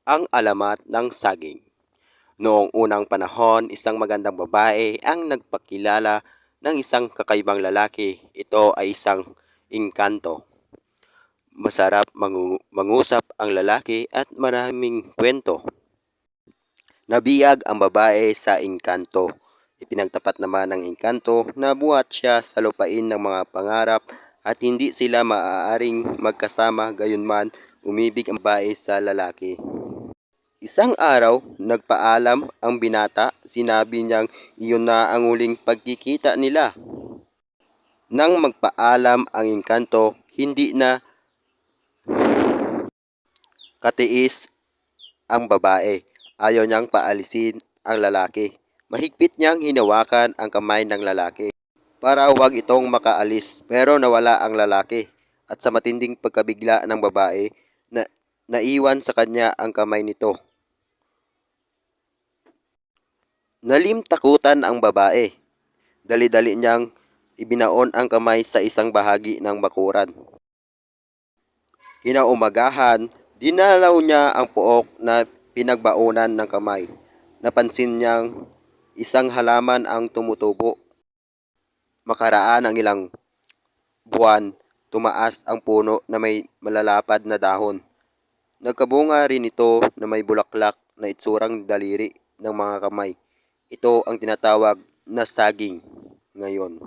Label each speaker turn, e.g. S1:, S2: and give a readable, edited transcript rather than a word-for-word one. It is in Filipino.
S1: Ang alamat ng saging. Noong unang panahon, isang magandang babae ang nagpakilala ng isang kakaibang lalaki. Ito ay isang engkanto. Masarap mangusap ang lalaki at maraming kwento. Nabiyag ang babae sa engkanto. Ipinagtapat naman ng engkanto na buhat siya sa lupain ng mga pangarap at hindi sila maaaring magkasama, gayunman umibig ang babae sa lalaki. Isang araw, nagpaalam ang binata. Sinabi niyang iyon na ang huling pagkikita nila. Nang magpaalam ang engkanto, hindi na katiis ang babae. Ayaw niyang paalisin ang lalaki. Mahigpit niyang hinawakan ang kamay ng lalaki para huwag itong makaalis, pero nawala ang lalaki. At sa matinding pagkabigla ng babae, naiwan sa kanya ang kamay nito. Nalimtakutan ang babae. Dali-dali niyang ibinaon ang kamay sa isang bahagi ng bakuran. Kinaumagahan, dinalaw niya ang puok na pinagbaunan ng kamay. Napansin niyang isang halaman ang tumutubo. Makaraan ang ilang buwan, tumaas ang puno na may malalapad na dahon. Nagkabunga rin ito na may bulaklak na itsurang daliri ng mga kamay. Ito ang tinatawag na saging ngayon.